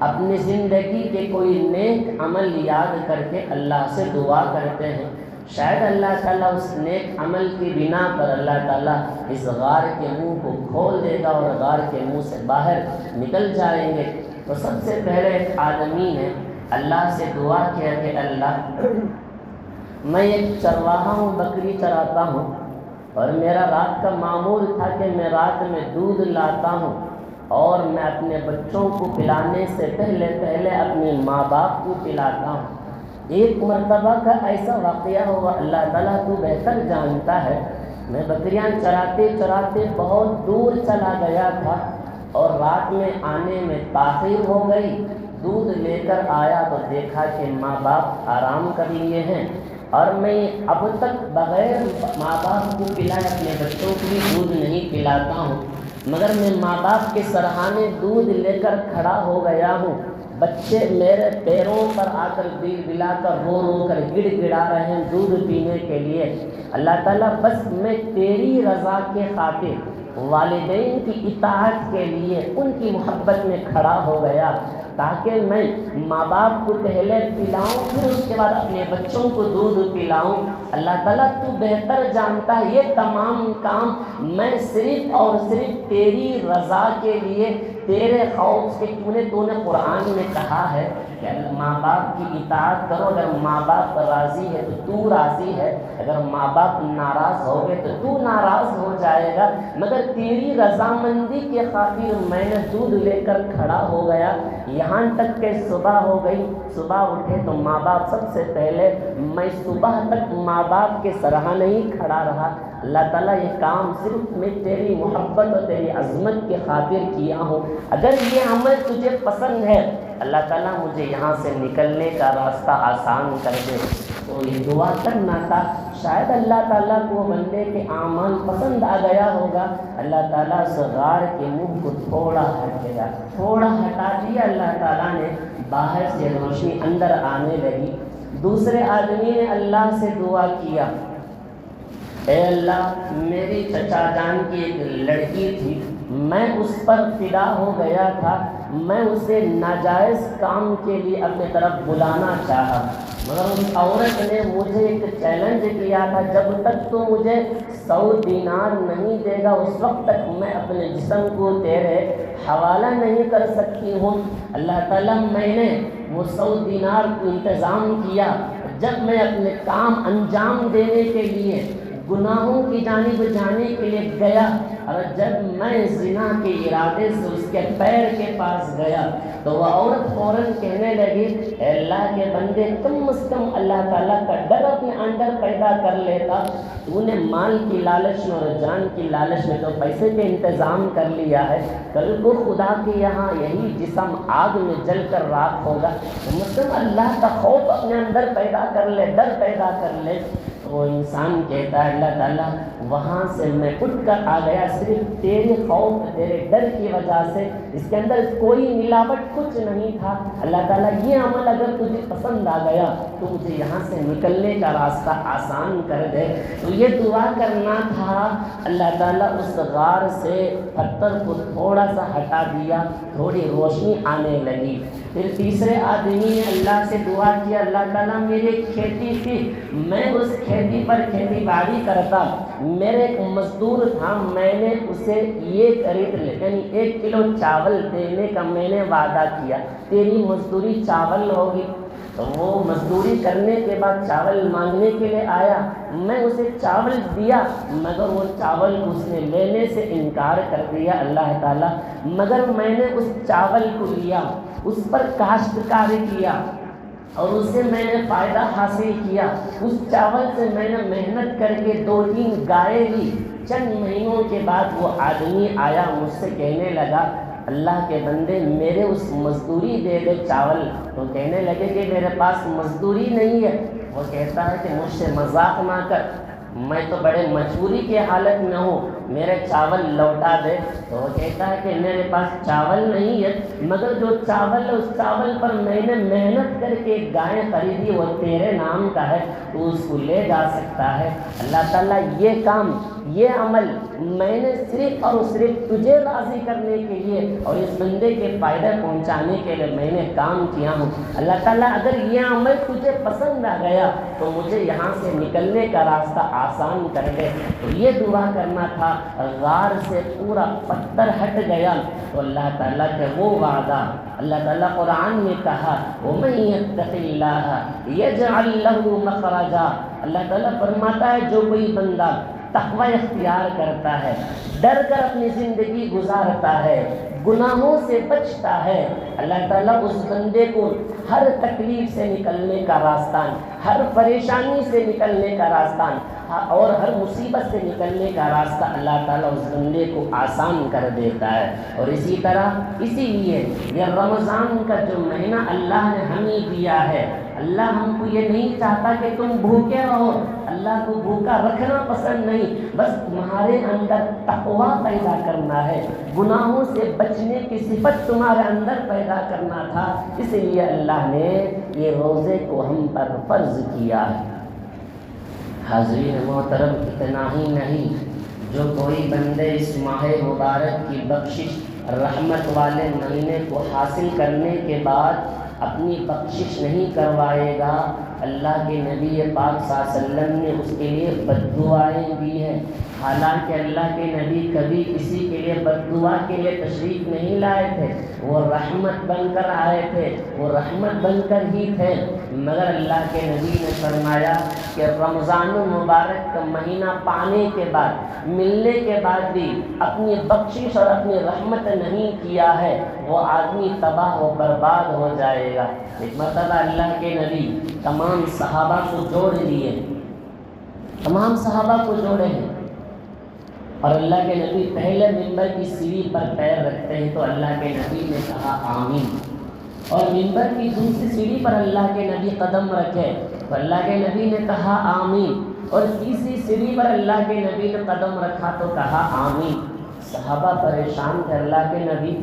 اپنی زندگی کے کوئی نیک عمل یاد کر کے اللہ سے دعا کرتے ہیں، شاید اللہ تعالیٰ اس نیک عمل کی بنا پر اللہ تعالیٰ اس غار کے منہ کو کھول دے گا اور غار کے منہ سے باہر نکل جائیں گے۔ تو سب سے پہلے ایک آدمی نے اللہ سے دعا کیا کہ اللہ، میں ایک چرواہا ہوں، بکری چراتا ہوں، اور میرا رات کا معمول تھا کہ میں رات میں دودھ لاتا ہوں اور میں اپنے بچوں کو پلانے سے پہلے اپنے ماں باپ کو پلاتا ہوں۔ ایک مرتبہ کا ایسا واقعہ ہوا، اللہ تعالیٰ تو بہتر جانتا ہے، میں بکریاں چراتے چراتے بہت دور چلا گیا تھا اور رات میں آنے میں تاخیر ہو گئی، دودھ لے کر آیا تو دیکھا کہ ماں باپ آرام کر لیے ہیں، اور میں اب تک بغیر ماں باپ کو پلائے اپنے بچوں کو بھی دودھ نہیں پلاتا ہوں، مگر میں ماں باپ کے سرہانے دودھ لے کر کھڑا ہو گیا ہوں، بچے میرے پیروں پر آ کر بل بلا کر رو رو کر گڑ گڑا رہے ہیں دودھ پینے کے لیے۔ اللہ تعالیٰ بس میں تیری رضا کے خاطر والدین کی اطاعت کے لیے ان کی محبت میں کھڑا ہو گیا تاکہ میں ماں باپ کو پہلے پلاؤں پھر اس کے بعد اپنے بچوں کو دودھ پلاؤں۔ اللہ تعالیٰ تو بہتر جانتا ہے یہ تمام کام میں صرف اور صرف تیری رضا کے لیے، تیرے خوف سے، تو نے قرآن میں کہا ہے کہ ماں باپ کی اطاعت کرو، اگر ماں باپ راضی ہے تو تو راضی ہے، اگر ماں باپ ناراض ہو گئے تو تو ناراض ہو جائے گا، مگر تیری رضامندی کے خاطر میں نے دودھ لے کر کھڑا ہو گیا، یہاں تک کہ صبح ہو گئی، صبح اٹھے تو ماں باپ سب سے پہلے، میں صبح تک ماں باپ کے سرہانے ہی کھڑا رہا۔ اللہ تعالیٰ یہ کام صرف میں تیری محبت اور تیری عظمت کے خاطر کیا ہوں، اگر یہ عمل تجھے پسند ہے اللہ تعالیٰ مجھے یہاں سے نکلنے کا راستہ آسان کر دے۔ تو یہ دعا کرنا تھا، شاید اللہ تعالیٰ کو بندے کے اعمال پسند آ گیا ہوگا، اللہ تعالیٰ اس غار کے منہ کو تھوڑا ہٹا دیا، اللہ تعالیٰ نے باہر سے روشنی اندر آنے لگی۔ دوسرے آدمی نے اللہ سے دعا کیا، اے اللہ، میری چچا جان کی ایک لڑکی تھی، میں اس پر فدا ہو گیا تھا، میں اسے ناجائز کام کے لیے اپنے طرف بلانا چاہا، مگر اس عورت نے مجھے ایک چیلنج کیا تھا، جب تک تو مجھے 100 دینار نہیں دے گا اس وقت تک میں اپنے جسم کو تیرے حوالہ نہیں کر سکتی ہوں۔ اللہ تعالیٰ میں نے وہ 100 دینار کو انتظام کیا، جب میں اپنے کام انجام دینے کے لیے گناہوں کی جانب جانے کے لیے گیا، اور جب میں زنا کے ارادے سے اس کے پیر کے پاس گیا تو وہ عورت فوراً کہنے لگی، اے اللہ کے بندے، کم از کم اللہ تعالیٰ کا ڈر اپنے اندر پیدا کر لیتا، تو نے مال کی لالچ میں اور جان کی لالچ میں تو پیسے کے انتظام کر لیا ہے، کل کو خدا کے یہاں یہی جسم آگ میں جل کر راکھ ہوگا، مسلم اللہ کا خوف اپنے اندر پیدا کر لے، ڈر پیدا کر لے۔ وہ انسان کہتا ہے اللہ تعالیٰ وہاں سے میں اٹھ کر آ گیا صرف تیرے خوف، تیرے ڈر کی وجہ سے، اس کے اندر کوئی ملاوٹ کچھ نہیں تھا، اللہ تعالیٰ یہ عمل اگر تجھے پسند آ گیا تو مجھے یہاں سے نکلنے کا راستہ آسان کر دے۔ تو یہ دعا کرنا تھا، اللہ تعالیٰ اس غار سے پتھر کو تھوڑا سا ہٹا دیا، تھوڑی روشنی آنے لگی۔ پھر تیسرے آدمی نے اللہ سے دعا کیا، اللہ تعالیٰ میری ایک کھیتی تھی، میں اس کھیتی پر کھیتی باڑی کرتا، میرے ایک مزدور تھا، میں نے اسے یہ خرید لے یعنی 1 کلو چاول دینے کا میں نے وعدہ کیا، تیری مزدوری چاول ہوگی۔ تو وہ مزدوری کرنے کے بعد چاول مانگنے کے لیے آیا، میں اسے چاول دیا، مگر وہ چاول اس نے لینے سے انکار کر دیا اللہ تعالیٰ، مگر میں نے اس چاول کو لیا، اس پر کاشتکاری کیا اور اس سے میں نے فائدہ حاصل کیا، اس چاول سے میں نے محنت کر کے 2-3 گائے لی۔ چند مہینوں کے بعد وہ آدمی آیا، مجھ سے کہنے لگا اللہ کے بندے میرے اس مزدوری دے دے چاول، تو کہنے لگے کہ میرے پاس مزدوری نہیں ہے۔ وہ کہتا ہے کہ مجھ سے مذاق نہ کر، میں تو بڑے مجبوری کے حالت میں ہوں، میرے چاول لوٹا دے۔ تو وہ کہتا ہے کہ میرے پاس چاول نہیں ہے، مگر جو چاول ہے اس چاول پر میں نے محنت کر کے ایک گائے خریدی، وہ تیرے نام کا ہے، تو اس کو لے جا سکتا ہے۔ اللہ تعالیٰ یہ کام، یہ عمل میں نے صرف اور صرف تجھے راضی کرنے کے لیے اور اس بندے کے فائدہ پہنچانے کے لیے میں نے کام کیا ہوں۔ اللہ تعالیٰ اگر یہ عمل تجھے پسند آ گیا تو مجھے یہاں سے نکلنے کا راستہ آسان کر دے۔ تو یہ دعا کرنا تھا، غار سے پورا پتھر ہٹ گیا تو اللہ تعالیٰ کا وہ وعدہ، اللہ تعالیٰ قرآن میں کہا وَمَن يَتَّقِ اللَّهَ يَجْعَل لَّهُ مَخْرَجًا، اللہ تعالیٰ فرماتا ہے جو کوئی بندہ تقوی اختیار کرتا ہے، ڈر کر اپنی زندگی گزارتا ہے، گناہوں سے بچتا ہے، اللہ تعالیٰ اس بندے کو ہر تکلیف سے نکلنے کا راستہ، ہر پریشانی سے نکلنے کا راستہ اور ہر مصیبت سے نکلنے کا راستہ اللہ تعالیٰ اس بندے کو آسان کر دیتا ہے۔ اور اسی طرح اسی لیے یہ رمضان کا جو مہینہ اللہ نے ہمیں دیا ہے، اللہ ہم کو یہ نہیں چاہتا کہ تم بھوکے رہو، اللہ کو بھوکا رکھنا پسند نہیں، بس تمہارے اندر تقویٰ پیدا کرنا ہے، گناہوں سے بچنے کی صفت تمہارے اندر پیدا کرنا تھا، اس لیے اللہ نے یہ روزے کو ہم پر فرض کیا ہے۔ حاضرین محترم، اتنا ہی نہیں، جو کوئی بندے اس ماہ مبارک کی بخشش رحمت والے مہینے کو حاصل کرنے کے بعد اپنی بخشش نہیں کروائے گا، اللہ کے نبی پاک صلی اللہ علیہ وسلم نے اس کے لیے بد دعائیں دی ہیں۔ حالانکہ اللہ کے نبی کبھی کسی کے لیے بد دعا کے لیے تشریف نہیں لائے تھے، وہ رحمت بن کر آئے تھے، وہ رحمت بن کر ہی تھے، مگر اللہ کے نبی نے فرمایا کہ رمضان المبارک کا مہینہ پانے کے بعد، ملنے کے بعد بھی اپنی بخشش اور اپنی رحمت نہیں کیا ہے، وہ آدمی تباہ و برباد ہو جائے گا۔ ایک مرتبہ اللہ کے نبی تمام صحابہ کو جوڑ لیے، تمام صحابہ کو جوڑے ہیں، اور اللہ کے نبی پہلے ممبر کی سیڑھی پر پیر رکھتے ہیں تو اللہ کے نبی نے کہا آمین، اور ممبر کی دوسری سیڑھی پر اللہ کے نبی قدم رکھے تو اللہ کے نبی نے کہا آمین، اور تیسری سیڑھی پر اللہ کے نبی نے قدم رکھا تو کہا آمین۔ صحابہ پریشان تھے، اللہ کے نبی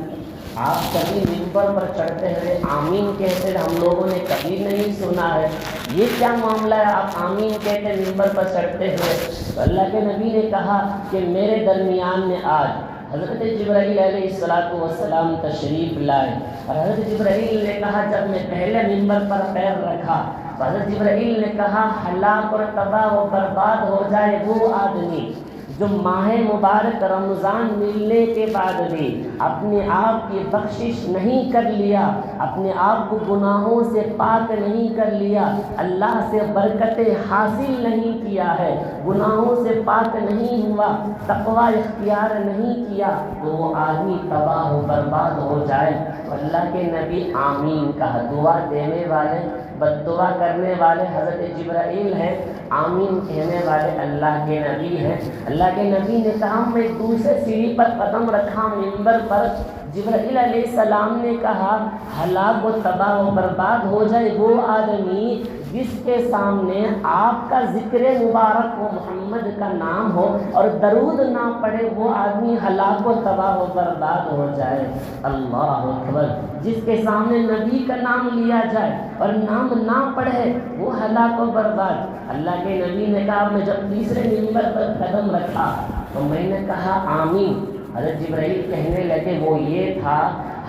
آپ کبھی ممبر پر چڑھتے ہوئے آمین کہتے ہم لوگوں نے کبھی نہیں سنا ہے، یہ کیا معاملہ ہے آپ آمین کہتے ممبر پر چڑھتے ہوئے؟ تو اللہ کے نبی نے کہا کہ میرے درمیان میں آج حضرت جبرائیل علیہ السلام تشریف لائے، اور حضرت جبرائیل نے کہا جب میں پہلے ممبر پر پیر رکھا تو حضرت جبرائیل نے کہا ہلاک اور تباہ و برباد ہو جائے وہ آدمی جو ماہ مبارک رمضان ملنے کے بعد بھی اپنے آپ کی بخشش نہیں کر لیا، اپنے آپ کو گناہوں سے پاک نہیں کر لیا، اللہ سے برکتیں حاصل نہیں کیا ہے، گناہوں سے پاک نہیں ہوا، تقوی اختیار نہیں کیا، تو وہ آدمی تباہ و برباد ہو جائے۔ اللہ کے نبی آمین کہا، دعا دینے والے بد دعا کرنے والے حضرت جبرائیل ہیں، آمین کہنے والے اللہ کے نبی ہیں۔ اللہ کے نبی نے کہا میں دوسرے سیڑھی پر قدم رکھا ممبر پر، جبرائیل علیہ السلام نے کہا ہلاک و تباہ و برباد ہو جائے وہ آدمی جس کے سامنے آپ کا ذکر مبارک ہو، محمد کا نام ہو اور درود نہ پڑے وہ آدمی ہلاک و تباہ و برباد ہو جائے۔ اللہ اکبر، جس کے سامنے نبی کا نام لیا جائے اور نام نہ پڑھے وہ ہلاک و برباد۔ اللہ کے نبی نے کہا میں جب تیسرے ممبر پر قدم رکھا تو میں نے کہا آمین، حضرت جبرائیل کہنے لگے وہ یہ تھا،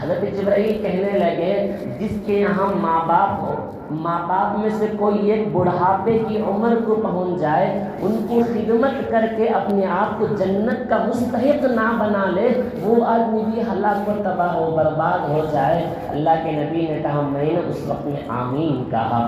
حضرت جبرائیل کہنے لگے جس کے یہاں ماں باپ ہو، ماں باپ میں سے کوئی ایک بڑھاپے کی عمر کو پہنچ جائے، ان کی خدمت کر کے اپنے آپ کو جنت کا مستحق نہ بنا لے، وہ آدمی بھی ہلاک و تباہ و برباد ہو جائے۔ اللہ کے نبی نے کہا، میں نے اس وقت میں آمین کہا۔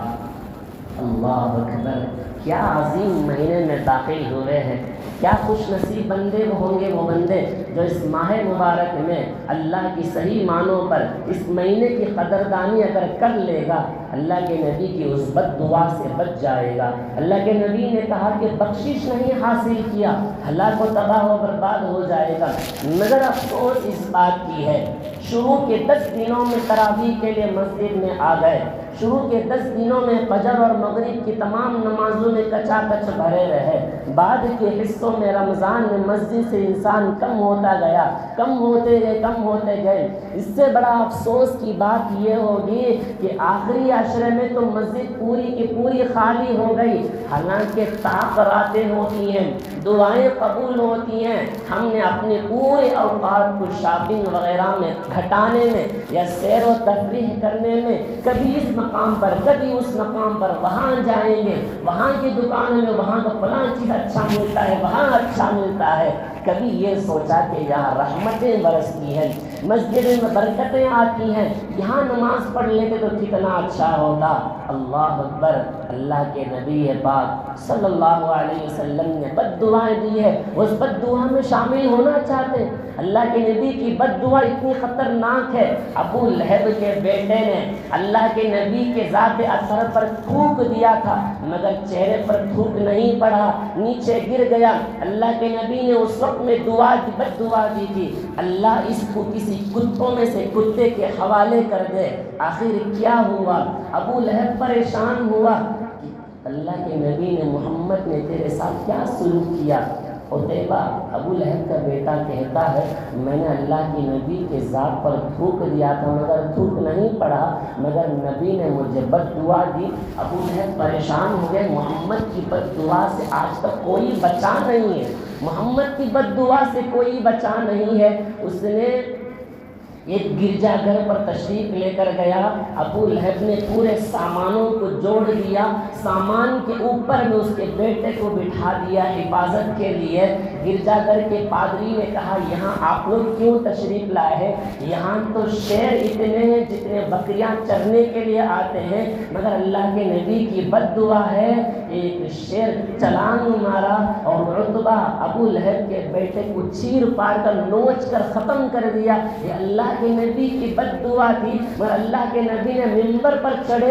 اللہ اکبر، کیا عظیم مہینے میں داخل ہوئے ہیں، کیا خوش نصیب بندے ہوں گے وہ بندے جو اس ماہ مبارک میں اللہ کی صحیح معنوں پر اس مہینے کی قدردانی اگر کر لے گا، اللہ کے نبی کی اس بد دعا سے بچ جائے گا۔ اللہ کے نبی نے کہا کہ بخشش نہیں حاصل کیا، ہلاک و تباہ و برباد ہو جائے گا۔ مگر افسوس اس بات کی ہے، شروع کے 10 دنوں میں تراویح کے لیے مسجد میں آ گئے، شروع کے 10 دنوں میں فجر اور مغرب کی تمام نمازوں میں کچا کچ بھرے رہے، بعد کے حصوں میں رمضان میں مسجد سے انسان کم ہوتا گیا، کم ہوتے گئے۔ اس سے بڑا افسوس کی بات یہ ہوگی کہ آخری عشرے میں تو مسجد پوری کی پوری خالی ہو گئی، حالانکہ طاق راتیں ہوتی ہیں، دعائیں قبول ہوتی ہیں۔ ہم نے اپنے پورے اوقات کو شاپنگ وغیرہ میں گھٹانے میں یا سیر و تفریح کرنے میں، کبھی اس مقام پر کبھی اس مقام پر، وہاں جائیں گے، وہاں کی دکانوں میں وہاں کا فلاں چیز اچھا ملتا ہے، وہاں اچھا ملتا ہے، کبھی یہ سوچا کہ یہاں رحمتیں برستی ہیں، مسجد میں برکتیں آتی ہیں، یہاں نماز پڑھ لیتے تو کتنا اچھا ہوتا۔ اللہ اکبر، اللہ کے نبی پاک صلی اللہ علیہ وسلم نے بد دعائیں دی ہے، اس بد دعا میں شامل ہونا چاہتے ہیں۔ اللہ کے نبی کی بد دعا اتنی خطرناک ہے، ابو لہب کے بیٹے نے اللہ کے نبی کے ذات اثر پر تھوک دیا تھا، مگر چہرے پر تھوک نہیں پڑا، نیچے گر گیا۔ اللہ کے نبی نے اس وقت میں بد دعا دی تھی، اللہ اس کو کسی کتوں میں سے کتے کے حوالے کر دے۔ آخر کیا ہوا؟ ابو لہب پریشان ہوا کہ اللہ کے نبی نے، محمد نے تیرے ساتھ کیا سلوک کیا؟ عتیبہ ابو لہب کا بیٹا کہتا ہے، میں نے اللہ کی نبی کے ذات پر تھوک دیا تھا مگر تھوک نہیں پڑا، مگر نبی نے مجھے بد دعا دی۔ ابو لہب پریشان ہو گئے، محمد کی بد دعا سے آج تک کوئی بچا نہیں ہے، محمد کی بد دعا سے کوئی بچا نہیں ہے۔ اس نے ایک گرجا گھر پر تشریف لے کر گیا، ابو لہب نے پورے سامانوں کو جوڑ دیا، سامان کے اوپر میں اس کے بیٹے کو بٹھا دیا حفاظت کے لیے۔ گرجا گھر کے پادری نے کہا، یہاں آپ لوگ کیوں تشریف لائے ہیں؟ یہاں تو شیر اتنے ہیں جتنے بکریاں چرنے کے لیے آتے ہیں، مگر اللہ کے نبی کی بد دعا ہے، ایک شیر چلان مارا اور عتبہ ابو لہب کے بیٹے کو چیر پار کر نوچ کر ختم کر دیا۔ یہ اللہ کے نبی کی بد دعا تھی، مگر اللہ کے نبی نے منبر پر چڑھ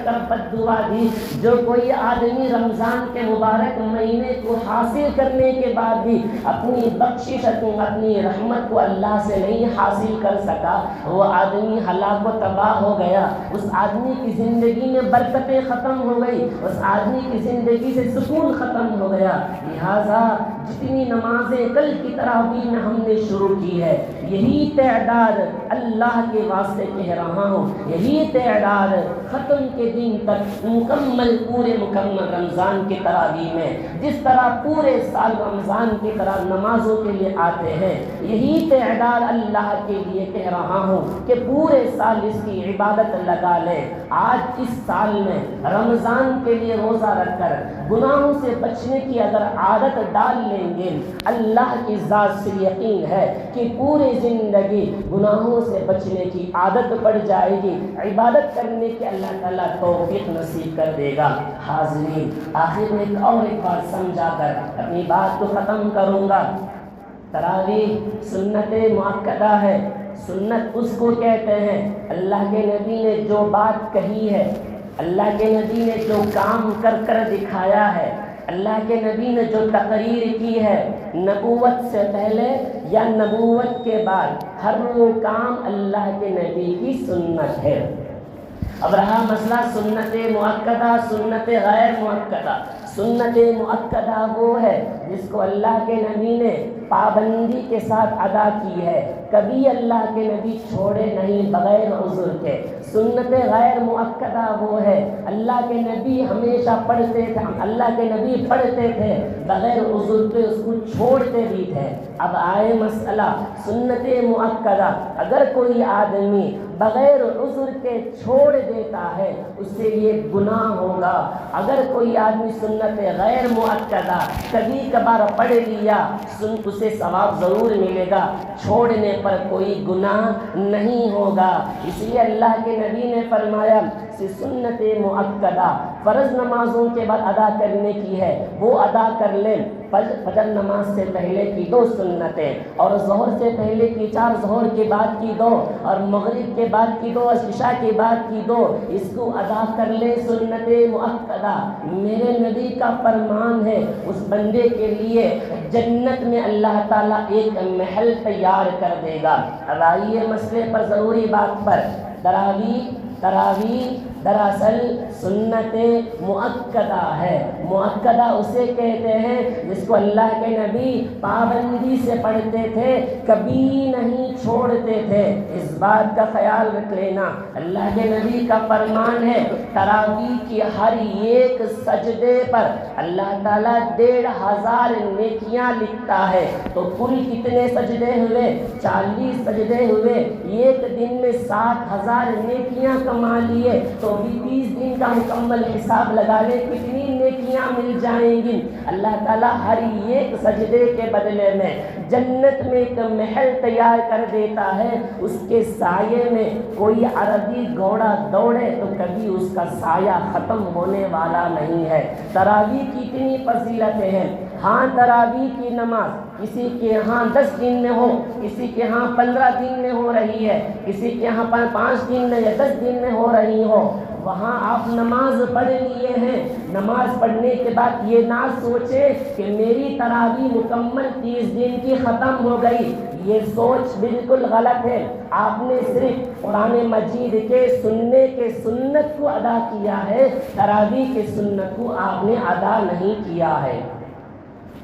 کر بد دعا دی۔ جو کوئی آدمی رمضان کے مبارک مہینے کو حاصل کرنے کے بعد بھی اپنی بخشش، اپنی رحمت کو اللہ سے نہیں حاصل کر سکا، وہ آدمی ہلاک و تباہ ہو گیا، اس آدمی کی زندگی میں برکتیں ختم ہو گئی، اس آدمی کی زندگی سے سکون ختم ہو گیا۔ لہٰذا جتنی نمازیں کل کی تراویح میں ہم نے شروع کی ہے، یہی تعداد اللہ کے واسطے کہہ رہا ہوں، یہی تعداد ختم کے دن تک پورے مکمل رمضان کے تراویح میں جس طرح پورے سال رمضان کی طرح نمازوں کے لیے آتے ہیں، یہی تعداد اللہ کے لیے کہہ رہا ہوں کہ پورے سال اس کی عبادت لگا لے۔ آج اس سال میں رمضان کے لیے روزہ رکھ کر گناہوں سے بچنے کی اگر عادت ڈال لیں گے، اللہ کی ذات سے یقین ہے کہ پوری زندگی گناہوں سے بچنے کی عادت پڑ جائے گی، عبادت کرنے کے اللہ تعالیٰ توفیق نصیب کر دے گا۔ حاضرین، آخر میں ایک بار سمجھا کر اپنی بات کو ختم کروں گا۔ تراویح سنت مؤکدہ ہے، سنت اس کو کہتے ہیں اللہ کے نبی نے جو بات کہی ہے، اللہ کے نبی نے جو کام کر دکھایا ہے، اللہ کے نبی نے جو تقریر کی ہے، نبوت سے پہلے یا نبوت کے بعد ہر وہ کام اللہ کے نبی کی سنت ہے۔ اب رہا مسئلہ سنت مؤکدہ، سنت غیر مؤکدہ۔ سنت مؤکدہ وہ ہے جس کو اللہ کے نبی نے پابندی کے ساتھ ادا کی ہے. کبھی اللہ کے نبی چھوڑے نہیں بغیر عذر کے. سنت غیر مؤکدہ وہ ہے اللہ کے نبی ہمیشہ پڑھتے تھے، اللہ کے نبی پڑھتے تھے بغیر عذر کے، اس کو چھوڑتے بھی تھے. اب آئے مسئلہ سنت مؤکدہ. اگر کوئی آدمی بغیر عذر کے چھوڑ دیتا ہے اس سے یہ گناہ ہوگا. اگر کوئی آدمی سنت غیر مؤکدہ کبھی کبھار پڑھ لیا اسے ثواب ضرور ملے گا، چھوڑنے پر کوئی گناہ نہیں ہوگا. اس لیے اللہ کے نبی نے فرمایا کہ سنت مؤکدہ فرض نمازوں کے بعد ادا کرنے کی ہے وہ ادا کر لیں. فجر نماز سے پہلے کی 2 سنتیں، اور ظہر سے پہلے کی 4، ظہر کے بعد کی 2، اور مغرب کے بعد کی 2، عشاء کے بعد کی 2، اس کو ادا کر لیں. سنت مؤکدہ میرے نبی کا فرمان ہے اس بندے کے لیے جنت میں اللہ تعالیٰ ایک محل تیار کر دے گا. اب آئیے مسئلے پر، ضروری بات پر. تراویح دراصل سنت مؤکدہ ہے. مؤکدہ اسے کہتے ہیں جس کو اللہ کے نبی پابندی سے پڑھتے تھے، کبھی نہیں چھوڑتے تھے. اس بات کا خیال رکھ لینا اللہ کے نبی کا فرمان ہے تراویح کی ہر ایک سجدے پر اللہ تعالیٰ 1500 نیکیاں لکھتا ہے. تو کل کتنے سجدے ہوئے؟ 40 سجدے ہوئے. ایک دن میں 7000 نیکیاں کما لیے تو بھی 30 دن کا مکمل حساب لگا لے کتنی نیکیاں مل جائیں گی. اللہ تعالیٰ ہر ایک سجدے کے بدلے میں جنت میں ایک محل تیار کر دیتا ہے. اس کے سائے میں کوئی عربی گھوڑا دوڑے تو کبھی اس کا سایہ ختم ہونے والا نہیں ہے. تراویح کی اتنی فضیلتیں ہیں. ہاں تراویح کی نماز کسی کے ہاں 10 دن میں ہو، کسی کے ہاں 15 دن میں ہو رہی ہے، کسی کے ہاں 5 دن میں یا 10 دن میں ہو رہی ہو، وہاں آپ نماز پڑھ لیے ہیں. نماز پڑھنے کے بعد یہ نہ سوچے کہ میری تراویح مکمل 30 دن کی ختم ہو گئی. یہ سوچ بالکل غلط ہے. آپ نے صرف قرآن مجید کے سننے کے سنت کو ادا کیا ہے، تراویح کے سنت کو آپ نے ادا نہیں کیا ہے.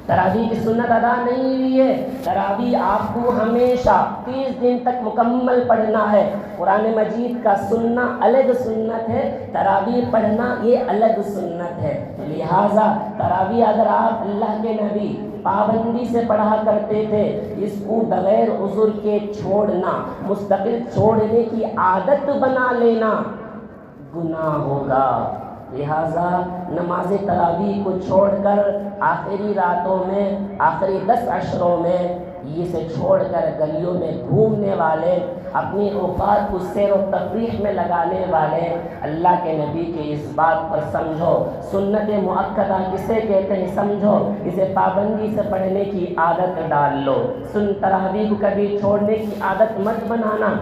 تراویح کی سنت ادا نہیں ہوئی ہے. تراویح آپ کو ہمیشہ 30 دن تک مکمل پڑھنا ہے. قرآن مجید کا سننا الگ سنت ہے، تراویح پڑھنا یہ الگ سنت ہے. لہٰذا تراویح اگر آپ اللہ کے نبی پابندی سے پڑھا کرتے تھے، اس کو بغیر عذر کے چھوڑنا، مستقل چھوڑنے کی عادت بنا لینا گناہ ہوگا. لہٰذا نماز تراویح کو چھوڑ کر آخری راتوں میں، آخری 10 عشروں میں اسے چھوڑ کر گلیوں میں گھومنے والے، اپنی اوقات کو سیر و تفریح میں لگانے والے، اللہ کے نبی کے اس بات پر سمجھو. سنت مؤکدہ کسے کہتے ہیں سمجھو، اسے پابندی سے پڑھنے کی عادت ڈال لو. تراویح کو کبھی چھوڑنے کی عادت مت بنانا.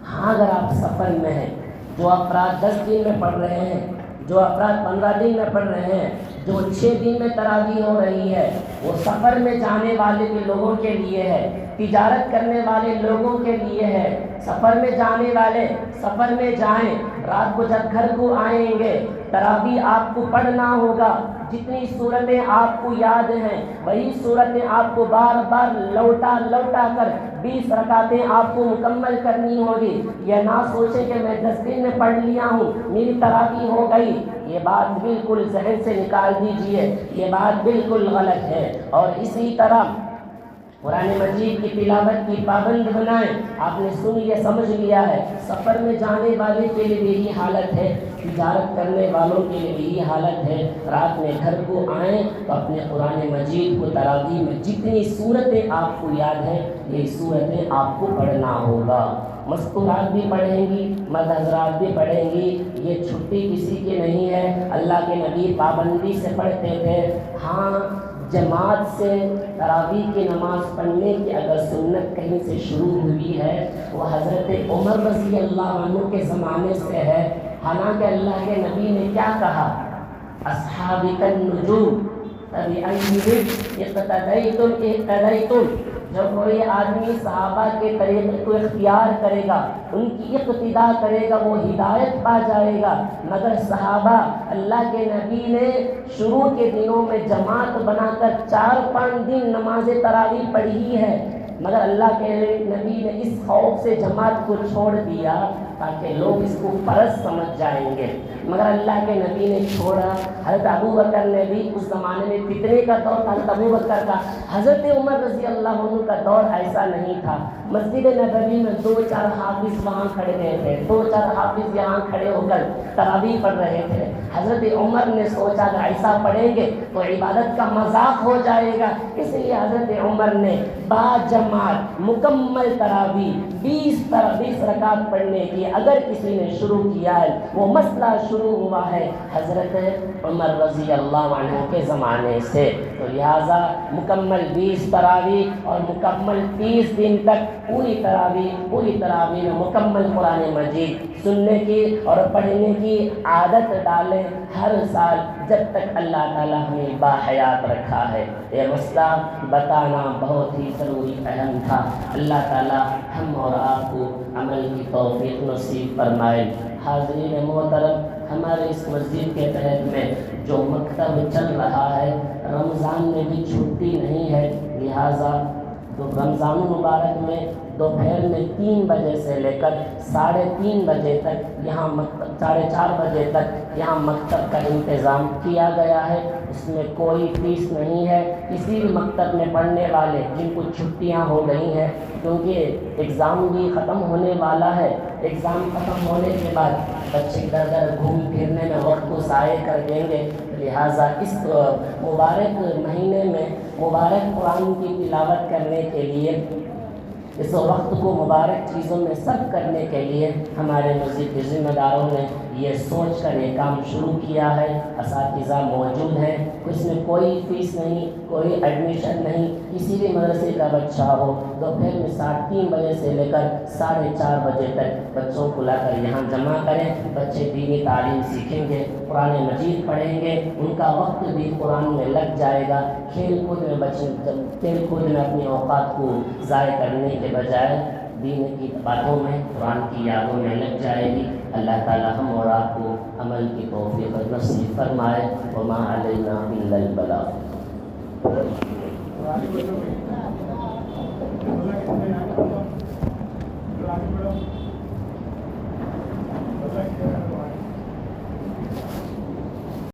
ہاں اگر آپ سفر میں ہیں، جو افراد 10 دن میں پڑھ رہے ہیں، جو افراد 15 دن میں پڑھ رہے ہیں، جو 6 دن میں تراویح ہو رہی ہے، وہ سفر میں جانے والے کے لوگوں کے لیے ہے، تجارت کرنے والے لوگوں کے لیے ہے. سفر میں جانے والے سفر میں جائیں، رات کو جب گھر کو آئیں گے تراویح آپ کو پڑھنا ہوگا. جتنی صورتیں آپ کو یاد ہیں وہی صورتیں آپ کو بار بار لوٹا کر 20 رکعتیں آپ کو مکمل کرنی ہوگی. یہ نہ سوچیں کہ میں 10 دن میں پڑھ لیا ہوں میری تراویح ہو گئی. یہ بات بالکل ذہن سے نکال دیجئے، یہ بات بالکل غلط ہے. اور اسی طرح قرآن مجید کی تلاوت کی پابند بنائیں. آپ نے سن لیا، سمجھ لیا ہے. سفر میں جانے والے کے لیے بھی یہی حالت ہے، تجارت کرنے والوں کے لیے بھی یہی حالت ہے. رات میں گھر کو آئیں تو اپنے قرآن مجید کو تراویح میں جتنی صورتیں آپ کو یاد ہیں یہ صورتیں آپ کو پڑھنا ہوگا. مستورات بھی پڑھیں گی، مرد حضرات بھی پڑھیں گی. یہ چھٹی کسی کی نہیں ہے. اللہ کے نبی پابندی سے پڑھتے تھے. ہاں جماعت سے تراویح کی نماز پڑھنے کی اگر سنت کہیں سے شروع ہوئی ہے وہ حضرت عمر رضی اللہ عنہ کے زمانے سے ہے. حالانکہ اللہ کے نبی نے کیا کہا؟ اصحابک النجوم، فبأيهم اقتديتم اهتديتم. جو کوئی آدمی صحابہ کے طریقے کو اختیار کرے گا، ان کی اقتدا کرے گا، وہ ہدایت پا جائے گا. مگر صحابہ اللہ کے نبی نے شروع کے دنوں میں جماعت بنا کر 4-5 دن نماز تراویح پڑھی ہے، مگر اللہ کے نبی نے اس خوف سے جماعت کو چھوڑ دیا تاکہ لوگ اس کو فرض سمجھ جائیں گے. مگر اللہ کے نبی نے چھوڑا. حضرت ابو بکر نے بھی اس زمانے میں فتنے کا دور تھا، حضرت ابو بکر کا. حضرت عمر رضی اللہ عنہ کا دور ایسا نہیں تھا. مسجد نبوی میں 2-4 حافظ وہاں کھڑے رہے تھے، 2-4 حافظ یہاں کھڑے ہو کر تراویح پڑھ رہے تھے. حضرت عمر نے سوچا کہ ایسا پڑھیں گے تو عبادت کا مذاق ہو جائے گا، اس لیے حضرت عمر نے باجماعت مکمل تراویح 20 رکعت پڑھنے کی. اگر کسی نے شروع کیا ہے وہ مسئلہ شروع ہوا ہے حضرت عمر رضی اللہ عنہ کے زمانے سے. تو لہٰذا مکمل 20 تراویح اور مکمل 30 دن تک پوری تراویح میں مکمل قرآن مجید سننے کی اور پڑھنے کی عادت ڈالیں ہر سال جب تک اللہ تعالیٰ ہمیں باحیات رکھا ہے. یہ مسئلہ بتانا بہت ہی ضروری اہم تھا. اللہ تعالیٰ ہم اور آپ کو عمل کی توفیق نصیب فرمائے. حاضرین محترم، ہمارے اس مسجد کے تحت میں جو مکتب چل رہا ہے، رمضان میں بھی چھٹی نہیں ہے، لہٰذا تو رمضان المبارک میں دوپہر میں 3 بجے سے لے کر 3:30 بجے تک یہاں 4:30 بجے تک یہاں مکتب کا انتظام کیا گیا ہے. اس میں کوئی فیس نہیں ہے. کسی بھی مکتب میں پڑھنے والے جن کو چھٹیاں ہو گئی ہیں، کیونکہ ایگزام بھی ختم ہونے والا ہے، ایگزام ختم ہونے کے بعد بچے ادھر ادھر گھوم پھرنے میں وقت کو ضائع کر دیں گے، لہٰذا اس مبارک مہینے میں مبارک قرآن کی تلاوت کرنے کے لیے، اس وقت کو مبارک چیزوں میں صرف کرنے کے لیے ہمارے مسجد کے ذمہ داروں نے یہ سوچ کر یہ کام شروع کیا ہے. اساتذہ موجود ہیں، اس میں کوئی فیس نہیں، کوئی ایڈمیشن نہیں. کسی بھی مدرسے کا بچہ ہو دوپہر میں 3:30 بجے سے لے کر 4:30 بجے تک بچوں کو لا کر یہاں جمع کریں. بچے دینی تعلیم سیکھیں گے، قرآن مجید پڑھیں گے، ان کا وقت بھی قرآن میں لگ جائے گا. کھیل کود میں اپنے اوقات کو ضائع کرنے کے بجائے دین کی باتوں میں، قرآن کی یادوں میں لگ جائے گی. اللہ تعالی ہم اور آپ کو عمل کی توفیق نصیب فرمائے. وما علینا الا البلاغ.